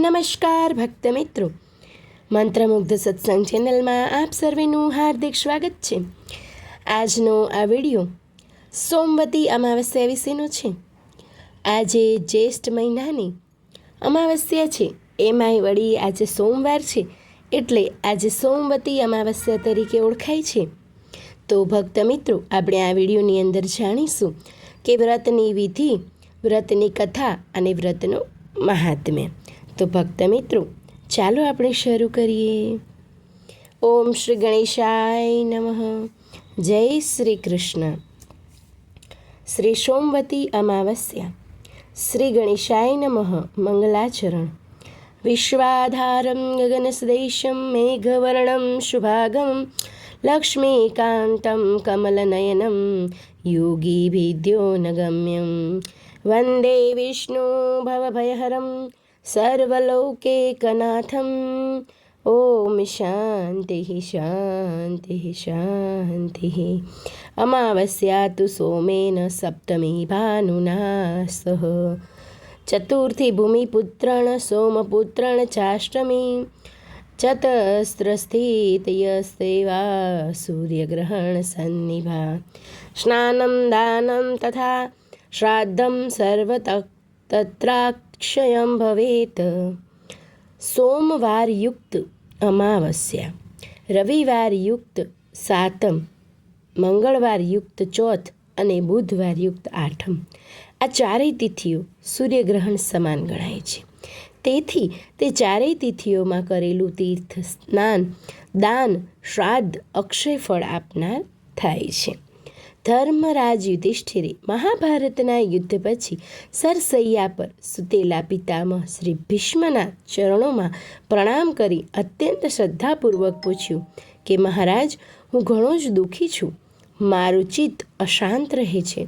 નમસ્કાર ભક્ત મિત્રો, મંત્રમુગ્ધ સત્સંગ ચેનલમાં આપ સર્વેનું હાર્દિક સ્વાગત છે. આજનો આ વિડીયો સોમવતી અમાવસ્યા વિશેનો છે. આજે જ્યેષ્ઠ મહિનાની અમાવસ્યા છે, એમાંય વળી આજે સોમવાર છે, એટલે આજે સોમવતી અમાવસ્યા તરીકે ઓળખાય છે. તો ભક્ત મિત્રો, આપણે આ વિડીયોની અંદર જાણીશું કે વ્રતની વિધિ, વ્રતની કથા અને વ્રતનો મહાત્મ્ય. તો ભક્ત મિત્રો, ચાલો આપણે શરૂ કરીએ. ઓમ શ્રી ગણેશાય નમઃ. જય શ્રી કૃષ્ણ. શ્રી સોમવતી અમાવસ્યા. શ્રી ગણેશાય નમઃ. મંગલાચરણ. વિશ્વાધારમ ગગનસદેશમ મેઘવર્ણમ શુભાગમ લક્ષ્મીકાંતમ કમલનયનમ યોગીભીદ્યો નગમ્યમ વંદે વિષ્ણુ ભવભયહરમ સર્વલૌકૈકનાથમ. ઓમ શાંતિ શાંતિ શાંતિ. અમાવસ્યા તુ સોમેન સપ્તમી ભાનુના સહ ચતુર્થી ભૂમિપુત્રણ સોમપુત્રણ ચાષ્ટમી ચતસ્રસ્થિતયસ્તેવા સૂર્યગ્રહણ સન્નિભા સ્નાનમ દાનમ તથા શ્રાદ્ધમ તત્રાક્ષયમ ભવેત. સોમવારયુક્ત અમાવસ્યા, રવિવારયુક્ત સાતમ, મંગળવારયુક્ત ચોથ અને બુધવારયુક્ત આઠમ, આ ચારેય તિથિઓ સૂર્યગ્રહણ સમાન ગણાય છે. તેથી તે ચારેય તિથિઓમાં કરેલું તીર્થ સ્નાન, દાન, શ્રાદ્ધ અક્ષય ફળ આપનાર થાય છે. ધર્મરાજ યુધિષ્ઠિરે મહાભારતના યુદ્ધ પછી સરસૈયા પર સૂતેલા પિતામહ શ્રી ભીષ્મના ચરણોમાં પ્રણામ કરી અત્યંત શ્રદ્ધાપૂર્વક પૂછ્યું કે મહારાજ, હું ઘણો જ દુઃખી છું. મારું ચિત્ત અશાંત રહે છે.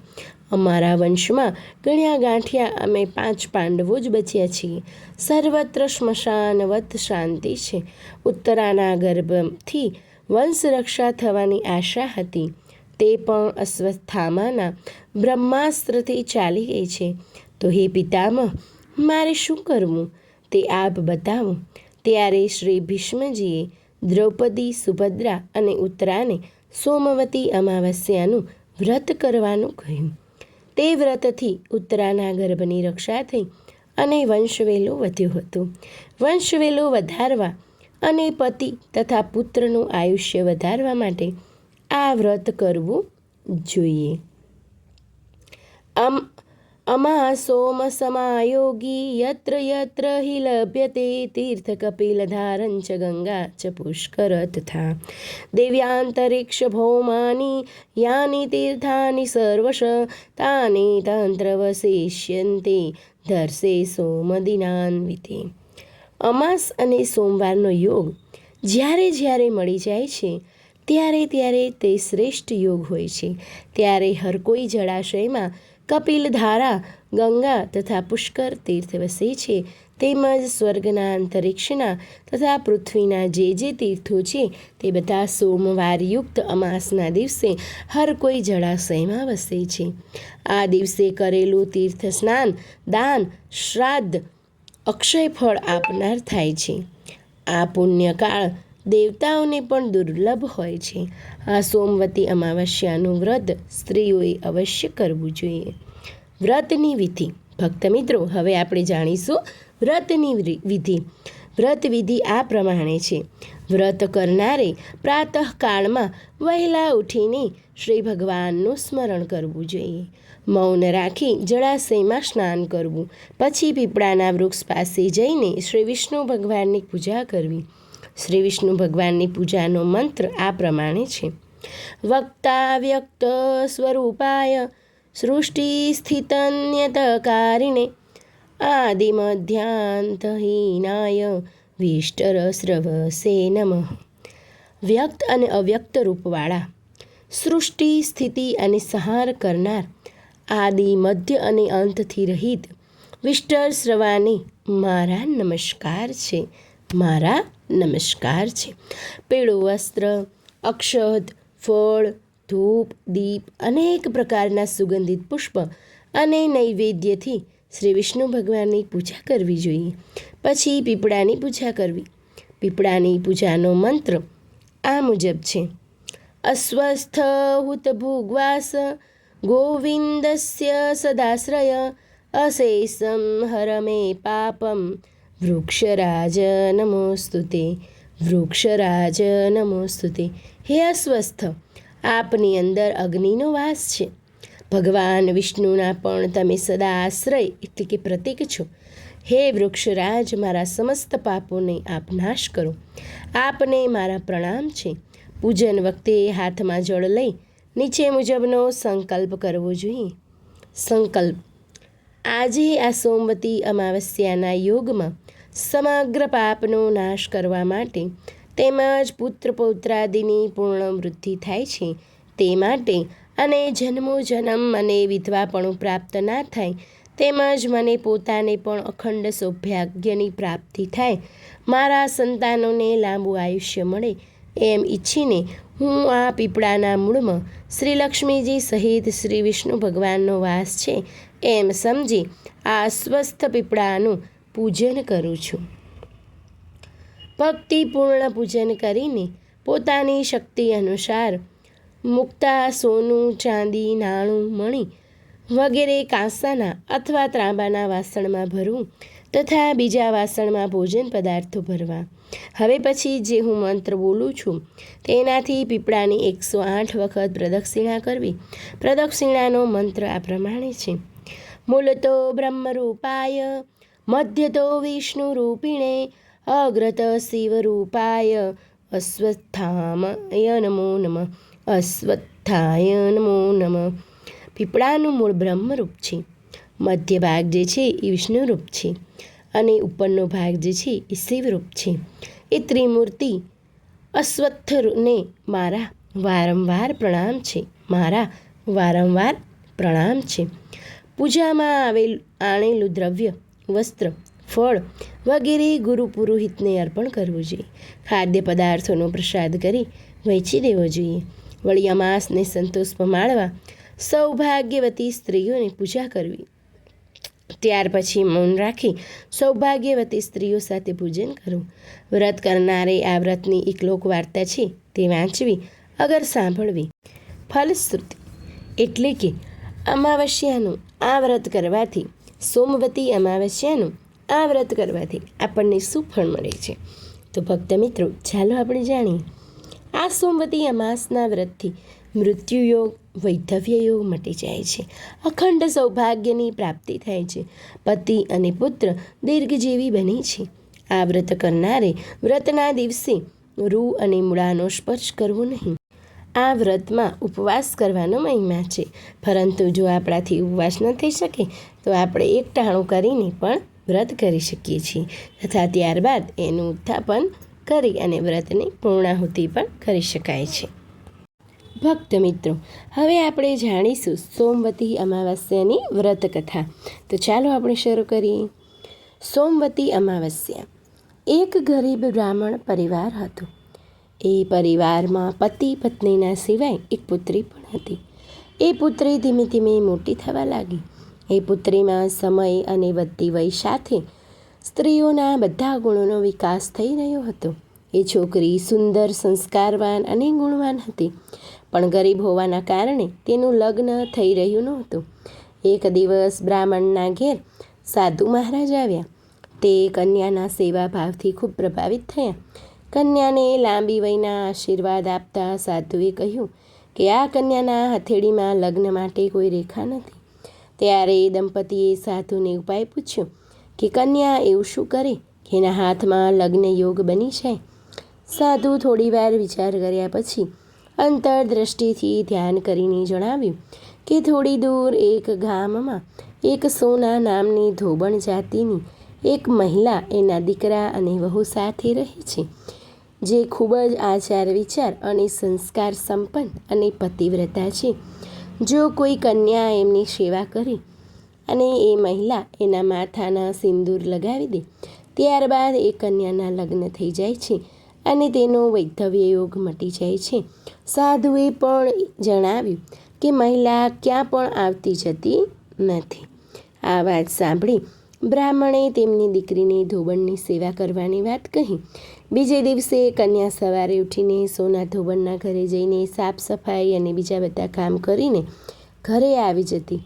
અમારા વંશમાં ગણ્યા ગાંઠ્યા અમે 5 પાંડવો જ બચ્યા છીએ. સર્વત્ર સ્મશાનવત શાંતિ છે. ઉત્તરાના ગર્ભથી વંશરક્ષા થવાની આશા હતી, તે પણ અશ્વત્થામાના બ્રહ્માસ્ત્રથી ચાલી ગઈ છે. તો હે પિતામહ, મારે શું કરવું તે આપ બતાવો. ત્યારે શ્રી ભીષ્મજીએ દ્રૌપદી, સુભદ્રા અને ઉત્તરાને સોમવતી અમાવસ્યાનું વ્રત કરવાનું કહ્યું. તે વ્રતથી ઉત્તરાના ગર્ભની રક્ષા થઈ અને વંશવેલો વધ્યો હતો. વંશવેલો વધારવા અને પતિ તથા પુત્રનું આયુષ્ય વધારવા માટે આ વ્રત કરવું જોઈએ. અમા સોમ સમાયોગી યત્ર યત્ર હિ લભ્યતે તીર્થ કપિલધારં ચ ગંગા ચ પુષ્કર તથા દિવ્યાંતરિક્ષ ભૌમાની યાની તીર્થાની સર્વશ તાની તંત્રવશિષ્યન્તે ધર્ષે સોમદિનાન્વિતે. અમાસ અને સોમવારનો યોગ જ્યારે જ્યારે મળી જાય છે, ત્યારે ત્યારે તે શ્રેષ્ઠ યોગ હોય છે. ત્યારે હર કોઈ જળાશયમાં કપિલધારા, ગંગા તથા પુષ્કર તીર્થ વસે છે. તેમજ સ્વર્ગના, અંતરિક્ષના તથા પૃથ્વીના જે તીર્થો છે તે બધા સોમવારયુક્ત અમાસના દિવસે હર કોઈ જળાશયમાં વસે છે. આ દિવસે કરેલું તીર્થ સ્નાન, દાન, શ્રાદ્ધ અક્ષય ફળ આપનાર થાય છે. આ પુણ્યકાળ દેવતાઓને પણ દુર્લભ હોય છે. આ સોમવતી અમાવસ્યાનું વ્રત સ્ત્રીઓએ અવશ્ય કરવું જોઈએ. વ્રતની વિધિ. ભક્ત મિત્રો, હવે આપણે જાણીશું વ્રતની વિધિ. વ્રત વિધિ આ પ્રમાણે છે. વ્રત કરનારે પ્રાતઃકાળમાં વહેલા ઉઠીને શ્રી ભગવાનનું સ્મરણ કરવું જોઈએ. મૌન રાખી જળાશયમાં સ્નાન કરવું. પછી પીપળાના વૃક્ષ પાસે જઈને શ્રી વિષ્ણુ ભગવાનની પૂજા કરવી. શ્રી વિષ્ણુ ભગવાનની પૂજાનો મંત્ર આ પ્રમાણે છે. વક્તા વ્યક્ત સ્વરૂપાય સૃષ્ટિ સ્થિતન્યતકારિણે આદિમધ્યાંતહીનાય વિષ્ટરસ્રવસે નમઃ. વ્યક્ત અને અવ્યક્ત રૂપવાળા, સૃષ્ટિ, સ્થિતિ અને સંહાર કરનાર, આદિ, મધ્ય અને અંતથી રહિત વિષ્ટર સ્રવાને મારા નમસ્કાર છે, મારા નમસ્કાર છે. પીળું વસ્ત્ર, અક્ષત, ફળ, ધૂપ, દીપ, અનેક પ્રકારના સુગંધિત પુષ્પ અને નૈવેદ્યથી શ્રી વિષ્ણુ ભગવાનની પૂજા કરવી જોઈએ. પછી પીપળાની પૂજા કરવી. પીપળાની પૂજાનો મંત્ર આ મુજબ છે: અસ્વસ્થ હુત ભૂગ્વાસ ગોવિંદસ્ય સદાશ્રય અશેષમ હર મે પાપમ વૃક્ષરાજ નમોસ્તુતે. વૃક્ષરાજ નમોસ્તુતે. હે અસ્વસ્થ, આપની અંદર અગ્નિનો વાસ છે. ભગવાન વિષ્ણુના પણ તમે સદા આશ્રય એટલે કે પ્રતીક છો. હે વૃક્ષરાજ, મારા સમસ્ત પાપોને આપ નાશ કરો. આપને મારા પ્રણામ છે. પૂજન વખતે હાથમાં જળ લઈ નીચે મુજબનો સંકલ્પ કરવો જોઈએ. સંકલ્પ: આજે આ સોમવતી અમાવસ્યાના યોગમાં સમગ્ર પાપનો નાશ કરવા માટે તેમજ પુત્ર પૌત્રાદિની પૂર્ણ વૃદ્ધિ થાય છે તે માટે, અને જન્મો જન્મ મને વિધવાપણું પ્રાપ્ત ના થાય તેમજ મને પોતાને પણ અખંડ સૌભાગ્યની પ્રાપ્તિ થાય, મારા સંતાનોને લાંબુ આયુષ્ય મળે એમ ઈચ્છીને હું આ પીપળાના મૂળમાં શ્રી લક્ષ્મીજી સહિત શ્રી વિષ્ણુ ભગવાનનો વાસ છે એમ સમજી આ સ્વસ્થ પીપળાનું પૂજન કરું છું. ભક્તિપૂર્ણ પૂજન કરીને પોતાની શક્તિ અનુસાર મુક્તા સોનું, ચાંદી, નાણું, મણી વગેરે કાંસાના અથવા ત્રાંબાના વાસણમાં ભરવું તથા બીજા વાસણમાં ભોજન પદાર્થો ભરવા. હવે પછી જે હું મંત્ર બોલું છું તેનાથી પીપળાની 108 વખત પ્રદક્ષિણા કરવી. પ્રદક્ષિણાનો મંત્ર આ પ્રમાણે છે: મૂલતો બ્રહ્મરૂપાય, મધ્યતો વિષ્ણુરૂપિણે, અગ્રત શિવરૂપાય, અશ્વત્થાય નમો નમઃ. અશ્વત્થાય નમો નમઃ. પીપળાનું મૂળ બ્રહ્મરૂપ છે, મધ્ય ભાગ જે છે એ વિષ્ણુરૂપ છે અને ઉપરનો ભાગ જે છે એ શિવરૂપ છે. એ ત્રિમૂર્તિ અશ્વત્થને મારા વારંવાર પ્રણામ છે. મારા વારંવાર પ્રણામ છે. પૂજામાં આણેલું દ્રવ્ય, વસ્ત્ર, ફળ વગેરે ગુરુ પુરોહિતને અર્પણ કરવું જોઈએ. ખાદ્ય પદાર્થોનો પ્રસાદ કરી વહેંચી દેવો જોઈએ. વળી અમાસને સંતોષ પમાડવા સૌભાગ્યવતી સ્ત્રીઓની પૂજા કરવી. ત્યાર પછી મૌન રાખી સૌભાગ્યવતી સ્ત્રીઓ સાથે પૂજન કરવું. વ્રત કરનારે આ વ્રતની એક લોકવાર્તા છે તે વાંચવી અગર સાંભળવી. ફલશ્રુતિ એટલે કે અમાવસ્યાનું આ વ્રત કરવાથી, સોમવતી અમાવસ્યાનું આ વ્રત કરવાથી આપણને શું ફળ મળે છે? તો ભક્ત મિત્રો, ચાલો આપણે જાણીએ. આ સોમવતી અમાસના વ્રતથી મૃત્યુયોગ, વૈધવ્ય યોગ મટી જાય છે. અખંડ સૌભાગ્યની પ્રાપ્તિ થાય છે. પતિ અને પુત્ર દીર્ઘજીવી બને છે. આ વ્રત કરનારે વ્રતના દિવસે રૂ અને મૂળાનો સ્પર્શ કરવો નહીં. આ વ્રતમાં ઉપવાસ કરવાનો મહિમા છે, પરંતુ જો આપણાથી ઉપવાસ ન થઈ શકે તો આપણે એકટાણું કરીને પણ વ્રત કરી શકીએ છીએ તથા ત્યારબાદ એનું ઉત્થાપન કરી અને વ્રતની પૂર્ણાહુતિ પણ કરી શકાય છે. ભક્ત મિત્રો, હવે આપણે જાણીશું સોમવતી અમાવસ્યાની વ્રત કથા. તો ચાલો આપણે શરૂ કરીએ. સોમવતી અમાવસ્યા. એક ગરીબ બ્રાહ્મણ પરિવાર હતો. એ પરિવારમાં પતિ પત્નીના સિવાય એક પુત્રી પણ હતી. એ પુત્રી ધીમે ધીમે મોટી થવા લાગી. એ પુત્રીમાં સમય અને વધતી વય સાથે સ્ત્રીઓના બધા ગુણોનો વિકાસ થઈ રહ્યો હતો. એ છોકરી સુંદર, સંસ્કારવાન અને ગુણવાન હતી, પણ ગરીબ હોવાના કારણે તેનું લગ્ન થઈ રહ્યું નહોતું. એક દિવસ બ્રાહ્મણના ઘેર સાધુ મહારાજ આવ્યા. તે કન્યાના સેવા ભાવથી ખૂબ પ્રભાવિત થયા. કન્યાને લાંબી વયના આશીર્વાદ આપતા સાધુએ કહ્યું કે આ કન્યાના હથેળીમાં લગ્ન માટે કોઈ રેખા નથી. ત્યારે દંપતીએ સાધુને ઉપાય પૂછ્યો કે કન્યા એવું શું કરે કે એના હાથમાં લગ્ન યોગ બની જાય. સાધુ થોડીવાર વિચાર કર્યા પછી અંતરદ્રષ્ટિથી ધ્યાન કરીને જણાવ્યું કે થોડી દૂર એક ગામમાં એક સોના નામની ધોબણ જાતિની એક મહિલા એના દીકરા અને વહુ સાથે રહે છે, જે ખૂબ જ આચાર વિચાર અને સંસ્કાર સંપન્ન અને પતિવ્રતા છે. જો કોઈ કન્યા એમની સેવા કરે અને એ મહિલા એના માથાના સિંદૂર લગાવી દે, ત્યારબાદ એ કન્યાના લગ્ન થઈ જાય છે અને તેનો વૈધવ્ય યોગ મટી જાય છે. સાધુએ પણ જણાવ્યું કે મહિલા ક્યાં પણ આવતી જતી નથી. આ વાત સાંભળી બ્રાહ્મણે તેમની દીકરીને ધોબણની સેવા કરવાની વાત કહી. બીજે દિવસે કન્યા સવારે ઉઠીને સોના ધોબણના ઘરે જઈને સાફ સફાઈ અને બીજા બધા કામ કરીને ઘરે આવી જતી.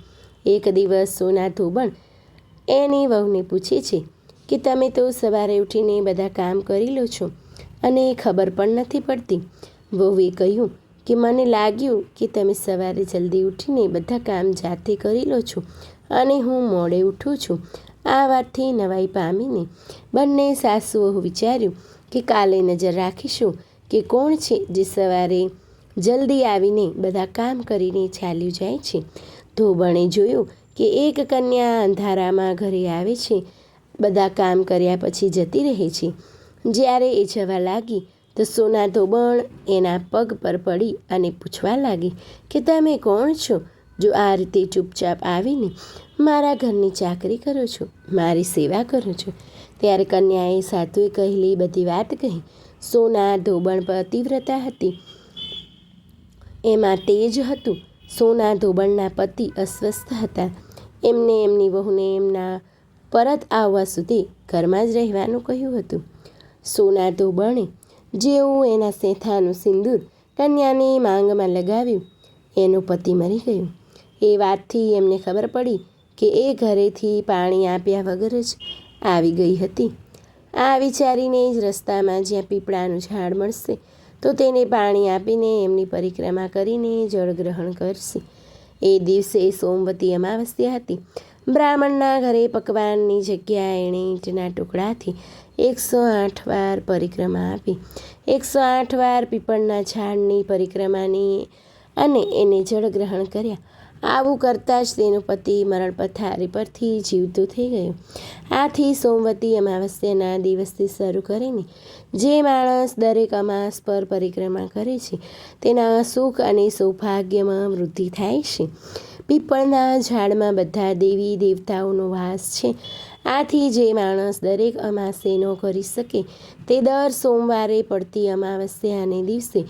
એક દિવસ સોના ધોબણ એની વહુને પૂછે છે કે તમે તો સવારે ઉઠીને બધા કામ કરી લો છો અને ખબર પણ નથી પડતી. વહુએ કહ્યું કે મને લાગ્યું કે તમે સવારે જલ્દી ઉઠીને બધા કામ જાતે કરી લો છો અને હું મોડે ઉઠું છું. આ વાતથી નવાઈ પામીને બંને સાસુ વહુ વિચાર્યું કે કાલે નજર રાખીશું કે કોણ છે જે સવારે જલ્દી આવીને બધા કામ કરીને ચાલ્યું જાય છે. ધોબણે જોયું કે એક કન્યા અંધારામાં ઘરે આવે છે, બધા કામ કર્યા પછી જતી રહે છે. જ્યારે એ જવા લાગી તો સોના ધોબણ એના પગ પર પડી અને પૂછવા લાગી કે તમે કોણ છો જો આ રીતે ચૂપચાપ આવીને મારા ઘરની ચાકરી કરો છો, મારી સેવા કરો છો. ત્યારે કન્યાએ સાધુએ કહેલી બધી વાત કહી. સોના ધોબણ પતિવ્રતા હતી, એમાં તેજ હતું. સોના ધોબણના પતિ અસ્વસ્થ હતા. એમને એમની વહુને એમના પરત આવવા સુધી ઘરમાં જ રહેવાનું કહ્યું હતું. સોના ધોબણે જેવું એના સેથાનું સિંદૂર કન્યાની માંગમાં લગાવ્યું, એનો પતિ મરી ગયો. એ વાતથી એમને ખબર પડી કે એ ઘરેથી પાણી આપ્યા વગર જ આવી ગઈ હતી. આ વિચારીને જ રસ્તામાં જ્યાં પીપળાનું ઝાડ મળશે તો તેને પાણી આપીને એમની પરિક્રમા કરીને જળ ગ્રહણ કરશે. એ દિવસે સોમવતી અમાવસ્યા હતી. બ્રાહ્મણના ઘરે પકવાનની જગ્યાએ એણે ઈંટના ટુકડાથી 108 વાર પરિક્રમા આપી. 108 વાર પીપળના ઝાડની પરિક્રમાની અને એને જળ ગ્રહણ કર્યા. આવું કરતાં જ તેનો પતિ મરણ પથારી પરથી જીવતો થઈ ગયો. આથી સોમવતી અમાવસ્યાના દિવસથી શરૂ કરીને જે માણસ દરેક અમાસ પર પરિક્રમા કરે છે તેના સુખ અને સૌભાગ્યમાં વૃદ્ધિ થાય છે. પીપળના ઝાડમાં બધા દેવી દેવતાઓનો વાસ છે. આથી જે માણસ દરેક અમાસે ન કરી શકે તે દર સોમવારે પડતી અમાવસ્યાને દિવસે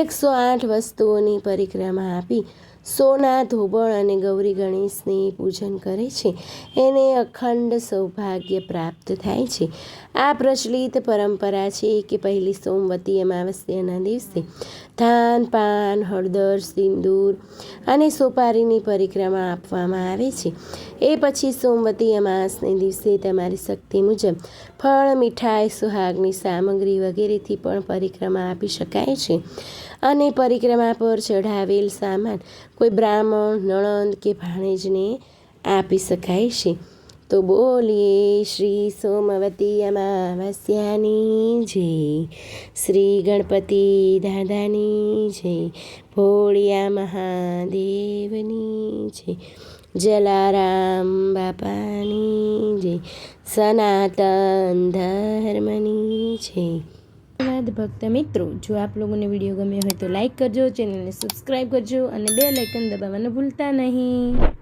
108 વસ્તુઓની પરિક્રમા આપી સોના ધોબણ અને ગૌરી ગણેશને પૂજન કરે છે, એને અખંડ સૌભાગ્ય પ્રાપ્ત થાય છે. આ પ્રચલિત પરંપરા છે કે પહેલી સોમવતી અમાવસ્યાના દિવસે ધાન, પાન, હળદર, સિંદૂર અને સોપારીની પરિક્રમા આપવામાં આવે છે. એ પછી સોમવતી અમાસને દિવસે તમારી શક્તિ મુજબ ફળ, મીઠાઈ, સુહાગની સામગ્રી વગેરેથી પણ પરિક્રમા આપી શકાય છે. અને પરિક્રમા પર ચઢાવેલ સામાન કોઈ બ્રાહ્મણ, નણંદ કે ભાણેજને આપી શકાય છે. તો બોલીએ શ્રી સોમવતી અમાવસ્યાની જય, શ્રી ગણપતિ દાદાની જય, ભોળિયા મહાદેવની જય, જલારામ બાપાની જય, સનાતન ધર્મની જય. ધન્યવાદ ભક્ત મિત્રો. જો આપ લોકોને વિડીયો ગમ્યો હોય તો લાઈક કરજો, ચેનલને સબસ્ક્રાઈબ કરજો અને બેલ આઇકન દબાવવાનું ભૂલતા નહીં.